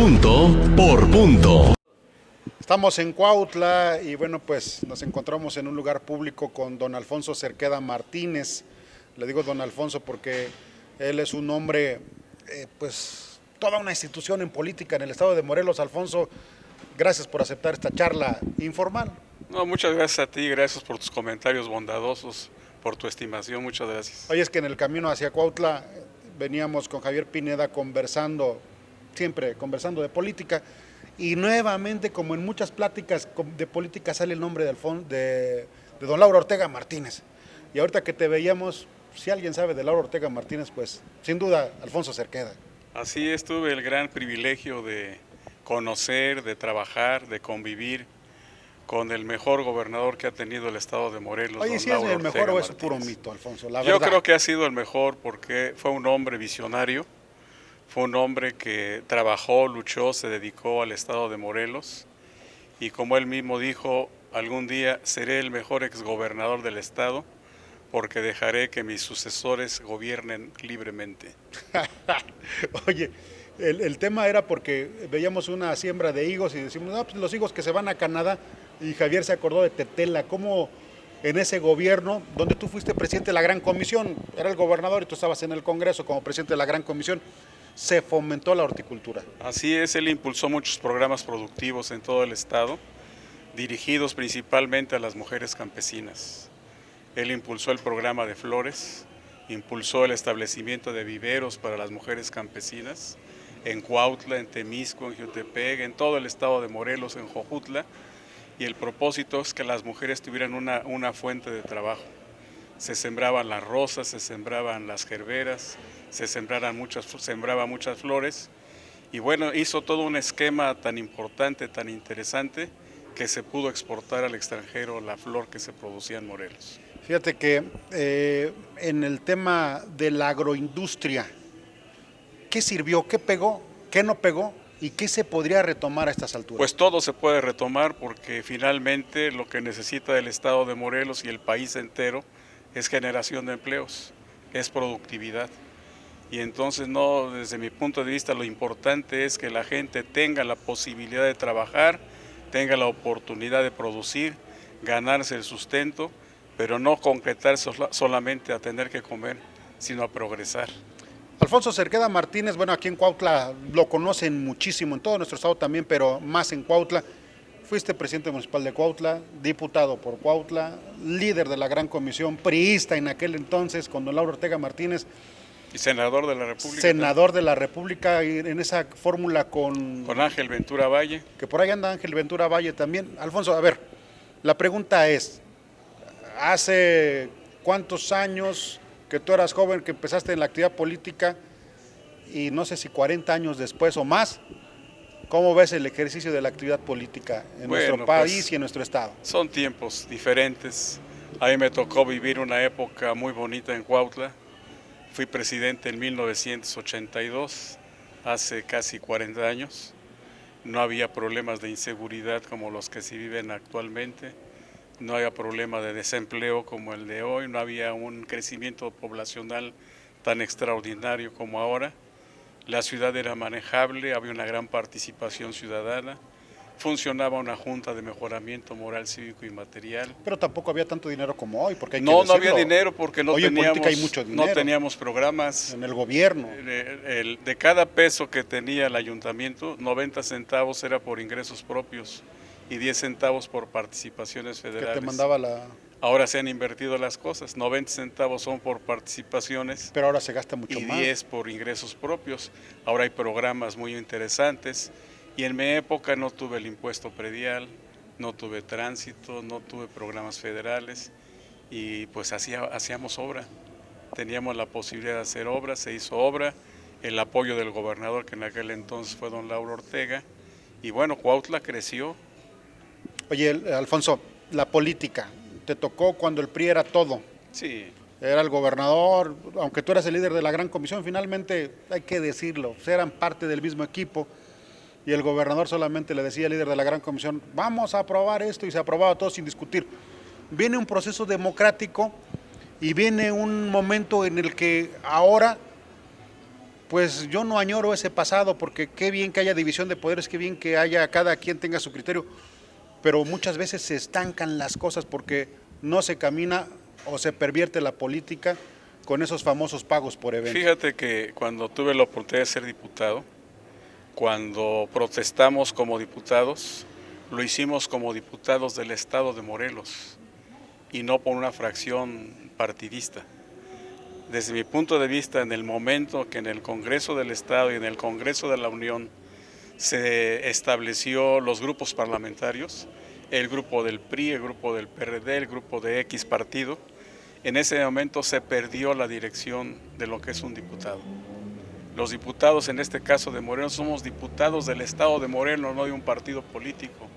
Punto por punto. Estamos en Cuautla y bueno, pues nos encontramos en un lugar público con don Alfonso Cerqueda Martínez. Le digo don Alfonso porque él es un hombre, pues toda una institución en política en el estado de Morelos. Alfonso, gracias por aceptar esta charla informal. No, muchas gracias a ti, gracias por tus comentarios bondadosos, por tu estimación, muchas gracias. Oye, es que en el camino hacia Cuautla veníamos con Javier Pineda conversando, siempre conversando de política, y nuevamente, como en muchas pláticas de política, sale el nombre de don Lauro Ortega Martínez. Y ahorita que te veíamos, si alguien sabe de Lauro Ortega Martínez, pues sin duda Alfonso Cerqueda. Así es, tuve el gran privilegio de conocer, de trabajar, de convivir con el mejor gobernador que ha tenido el estado de Morelos. Oye, si es el mejor o es puro mito, Alfonso, la verdad. Yo creo que ha sido el mejor porque fue un hombre visionario, fue un hombre que trabajó, luchó, se dedicó al estado de Morelos y como él mismo dijo, algún día seré el mejor exgobernador del estado porque dejaré que mis sucesores gobiernen libremente. Oye, el tema era porque veíamos una siembra de higos y decimos, no, pues los higos que se van a Canadá, y Javier se acordó de Tetela, cómo en ese gobierno, donde tú fuiste presidente de la Gran Comisión, era el gobernador y tú estabas en el Congreso como presidente de la Gran Comisión, se fomentó la horticultura. Así es, él impulsó muchos programas productivos en todo el estado, dirigidos principalmente a las mujeres campesinas. Él impulsó el programa de flores, impulsó el establecimiento de viveros para las mujeres campesinas en Cuautla, en Temisco, en Jiutepec, en todo el estado de Morelos, en Jojutla, y el propósito es que las mujeres tuvieran una fuente de trabajo. Se sembraban las rosas, se sembraban las gerberas, se sembraban muchas flores, y bueno, hizo todo un esquema tan importante, tan interesante, que se pudo exportar al extranjero la flor que se producía en Morelos. Fíjate que en el tema de la agroindustria, ¿qué sirvió? ¿Qué pegó? ¿Qué no pegó? ¿Y qué se podría retomar a estas alturas? Pues todo se puede retomar porque finalmente lo que necesita el estado de Morelos y el país entero es generación de empleos, es productividad. Y entonces no, desde mi punto de vista, lo importante es que la gente tenga la posibilidad de trabajar, tenga la oportunidad de producir, ganarse el sustento, pero no concretar solamente a tener que comer, sino a progresar. Alfonso Cerqueda Martínez, bueno, aquí en Cuautla lo conocen muchísimo, en todo nuestro estado también, pero más en Cuautla. Fuiste presidente municipal de Cuautla, diputado por Cuautla, líder de la Gran Comisión, priista en aquel entonces con don Lauro Ortega Martínez. Y senador de la República. Senador de la República, y en esa fórmula con Ángel Ventura Valle. Que por ahí anda Ángel Ventura Valle también. Alfonso, a ver, la pregunta es, ¿hace cuántos años que tú eras joven, que empezaste en la actividad política, y no sé si 40 años después o más, cómo ves el ejercicio de la actividad política en nuestro país y en nuestro estado? Son tiempos diferentes. A mí me tocó vivir una época muy bonita en Cuautla. Fui presidente en 1982, hace casi 40 años. No había problemas de inseguridad como los que se viven actualmente. No había problema de desempleo como el de hoy, no había un crecimiento poblacional tan extraordinario como ahora. La ciudad era manejable, había una gran participación ciudadana, funcionaba una junta de mejoramiento moral, cívico y material. Pero tampoco había tanto dinero como hoy, porque hay que No decirlo. había dinero porque hoy en política hay mucho dinero. No teníamos programas. En el gobierno. De cada peso que tenía el ayuntamiento, 90 centavos era por ingresos propios y 10 centavos por participaciones federales. Que te mandaba la... Ahora se han invertido las cosas, 90 centavos son por participaciones. Pero ahora se gasta mucho más. Y 10 por ingresos propios. Ahora hay programas muy interesantes y en mi época no tuve el impuesto predial, no tuve tránsito, no tuve programas federales y pues hacíamos obra. Teníamos la posibilidad de hacer obra, se hizo obra, el apoyo del gobernador que en aquel entonces fue don Lauro Ortega y bueno, Cuautla creció. Oye, Alfonso, la política, te tocó cuando el PRI era todo. Sí. Era el gobernador, aunque tú eras el líder de la Gran Comisión, finalmente, hay que decirlo, eran parte del mismo equipo y el gobernador solamente le decía al líder de la Gran Comisión, vamos a aprobar esto, y se aprobaba todo sin discutir. Viene un proceso democrático y viene un momento en el que ahora Pues yo no añoro ese pasado, porque qué bien que haya división de poderes, qué bien que haya cada quien tenga su criterio, pero muchas veces se estancan las cosas porque no se camina o se pervierte la política con esos famosos pagos por evento. Fíjate que cuando tuve la oportunidad de ser diputado, cuando protestamos como diputados, lo hicimos como diputados del estado de Morelos y no por una fracción partidista. Desde mi punto de vista, en el momento que en el Congreso del Estado y en el Congreso de la Unión se estableció los grupos parlamentarios, el grupo del PRI, el grupo del PRD, el grupo de X partido, en ese momento se perdió la dirección de lo que es un diputado. Los diputados, en este caso de Morelos, somos diputados del Estado de Morelos, no de un partido político.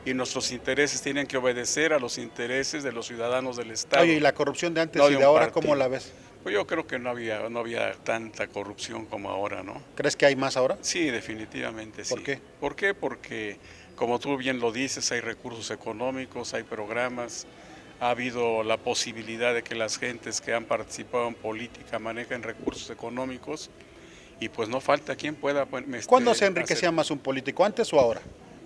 Y nuestros intereses tienen que obedecer a los intereses de los ciudadanos del Estado. Oye, ¿y la corrupción de antes no y de de ahora partido. cómo la ves? Pues yo creo que no había tanta corrupción como ahora, ¿no? ¿Crees que hay más ahora? Sí, definitivamente sí. ¿Por qué? ¿Por qué? Porque, como tú bien lo dices, hay recursos económicos, hay programas, ha habido la posibilidad de que las gentes que han participado en política manejen recursos económicos y pues no falta quien pueda... ¿Cuándo se enriquecía más un político, antes o ahora?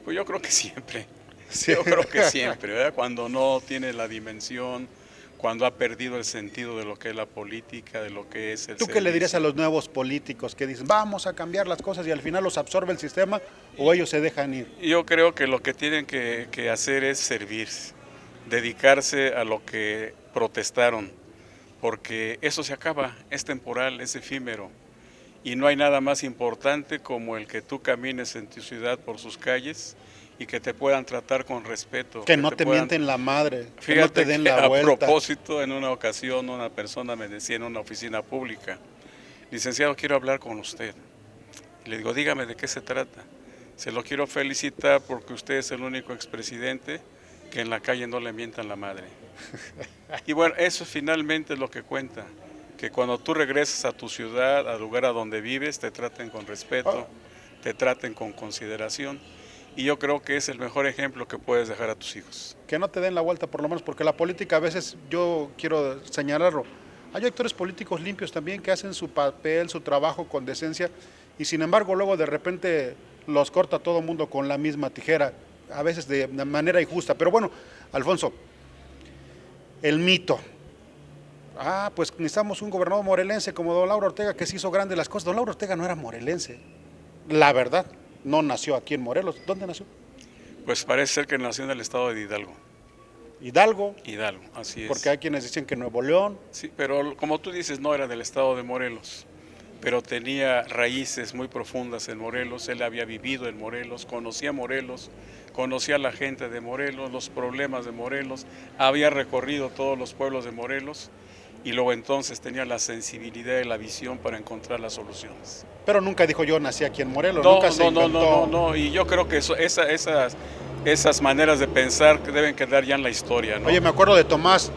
Pues yo creo que siempre. Sí. Yo creo que siempre, ¿verdad? Cuando no tiene la dimensión, cuando ha perdido el sentido de lo que es la política, de lo que es el ¿Tú qué le dirías a los nuevos políticos que dicen, vamos a cambiar las cosas y al final los absorbe el sistema o ellos se dejan ir? Yo creo que lo que tienen que hacer es servir, dedicarse a lo que protestaron, porque eso se acaba, es temporal, es efímero, y no hay nada más importante como el que tú camines en tu ciudad por sus calles y que te puedan tratar con respeto. Que no te mienten la madre, que no Fíjate te den que la a vuelta. propósito, en una ocasión una persona me decía en una oficina pública, licenciado, quiero hablar con usted. Y le digo, dígame de qué se trata. Se lo quiero felicitar porque usted es el único expresidente que en la calle no le mientan la madre. Y bueno, eso finalmente es lo que cuenta, que cuando tú regresas a tu ciudad, al lugar a donde vives, te traten con respeto, te traten con consideración. Y yo creo que es el mejor ejemplo que puedes dejar a tus hijos. Que no te den la vuelta por lo menos, porque la política a veces, yo quiero señalarlo, hay actores políticos limpios también que hacen su papel, su trabajo con decencia y sin embargo luego de repente los corta todo el mundo con la misma tijera, a veces de manera injusta. Pero bueno, Alfonso, el mito. Pues necesitamos un gobernador morelense como don Lauro Ortega que se hizo grande las cosas. Don Lauro Ortega no era morelense, la verdad, no nació aquí en Morelos. ¿Dónde nació? Pues parece ser que nació en el estado de Hidalgo. Hidalgo, Hidalgo, así es. porque hay quienes dicen que Nuevo León. Sí, pero como tú dices, no era del estado de Morelos, pero tenía raíces muy profundas en Morelos. Él había vivido en Morelos, conocía a la gente de Morelos, los problemas de Morelos, había recorrido todos los pueblos de Morelos y luego entonces tenía la sensibilidad y la visión para encontrar las soluciones. Pero nunca dijo yo nací aquí en Morelos, No, nunca se inventó. no, y yo creo que esas maneras de pensar que deben quedar ya en la historia, ¿no? Oye, me acuerdo de Tomás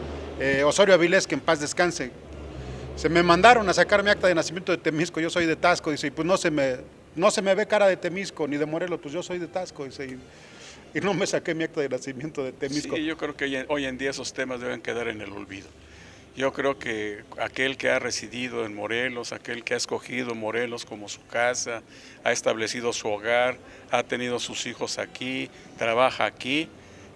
Osorio Avilés, que en paz descanse. Se me mandaron a sacar mi acta de nacimiento de Temisco, yo soy de Taxco, dice, y pues no se me ve cara de Temisco ni de Morelos, pues yo soy de Taxco, dice, y no me saqué mi acta de nacimiento de Temisco. Sí, yo creo que hoy en día esos temas deben quedar en el olvido. Yo creo que aquel que ha residido en Morelos, aquel que ha escogido Morelos como su casa, ha establecido su hogar, ha tenido sus hijos aquí, trabaja aquí,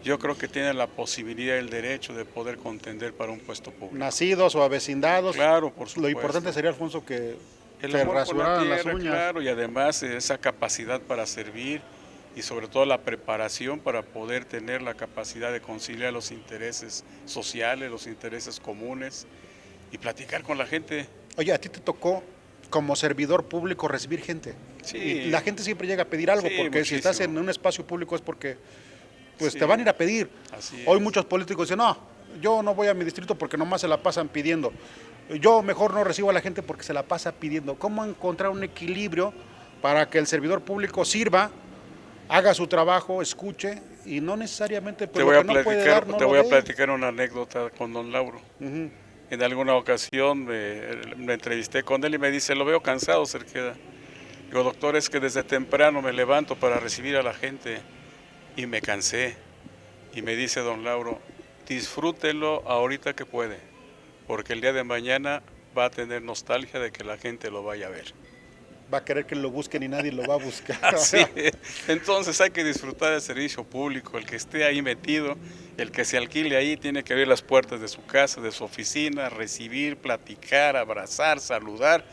yo creo que tiene la posibilidad y el derecho de poder contender para un puesto público. Nacidos o avecindados. Claro, por supuesto. Lo importante sería, Alfonso, que el se amor por la rasuraran las tierra, uñas. claro, y además esa capacidad para servir y sobre todo la preparación para poder tener la capacidad de conciliar los intereses sociales, los intereses comunes y platicar con la gente. Oye, a ti te tocó como servidor público recibir gente. Sí. Y la gente siempre llega a pedir algo, Sí, porque muchísimo. si estás en un espacio público es porque pues Sí. te van a ir a pedir. Así Hoy es. muchos políticos dicen, no, yo no voy a mi distrito porque nomás se la pasan pidiendo. Yo mejor no recibo a la gente porque se la pasa pidiendo. ¿Cómo encontrar un equilibrio para que el servidor público sirva, haga su trabajo, escuche y no necesariamente Te voy a puede dar, no te lo voy a dé? platicar una anécdota con don Lauro. Ujú. En alguna ocasión me entrevisté con él y me dice, lo veo cansado, Cerqueda. Digo, doctor, es que desde temprano me levanto para recibir a la gente y me cansé. Y me dice don Lauro, disfrútelo ahorita que puede, porque el día de mañana va a tener nostalgia de que la gente lo vaya a ver. va a querer que lo busquen y nadie lo va a buscar. Así es. Entonces hay que disfrutar del servicio público, el que esté ahí metido, el que se alquile ahí tiene que abrir las puertas de su casa, de su oficina, recibir, platicar, abrazar, saludar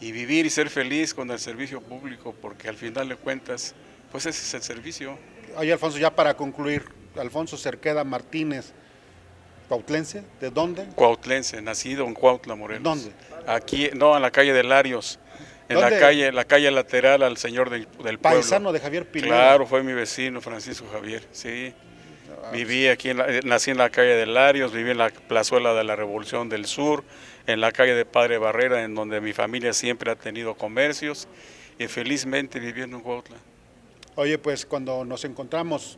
y vivir y ser feliz con el servicio público, porque al final de cuentas, pues ese es el servicio. Oye, Alfonso, ya para concluir, Alfonso Cerqueda Martínez, cuautlense, ¿de dónde? Cuautlense, nacido en Cuautla, Morelos. ¿Dónde? Aquí, no, en la calle de Larios, en ¿Dónde? la calle lateral al señor del pueblo. Paisano de Javier Pineda. Claro, fue mi vecino, Francisco Javier, sí. Viví aquí, nací en la calle de Larios, viví en la plazuela de la Revolución del Sur, en la calle de Padre Barrera, en donde mi familia siempre ha tenido comercios y felizmente viviendo en Cuautla. Oye, pues cuando nos encontramos,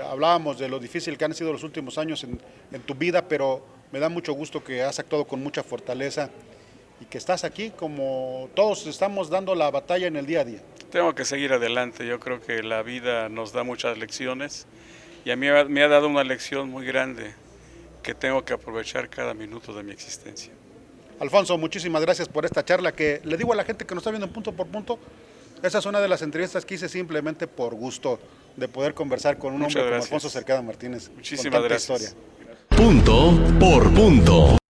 hablábamos de lo difícil que han sido los últimos años en tu vida, pero me da mucho gusto que has actuado con mucha fortaleza y que estás aquí como todos estamos dando la batalla en el día a día. Tengo que seguir adelante, yo creo que la vida nos da muchas lecciones y a mí me ha dado una lección muy grande que tengo que aprovechar cada minuto de mi existencia. Alfonso, muchísimas gracias por esta charla que le digo a la gente que nos está viendo en Punto por Punto. Esa es una de las entrevistas que hice simplemente por gusto de poder conversar con un hombre como Alfonso Cerqueda Martínez. Muchísimas gracias. Historia. Punto por punto.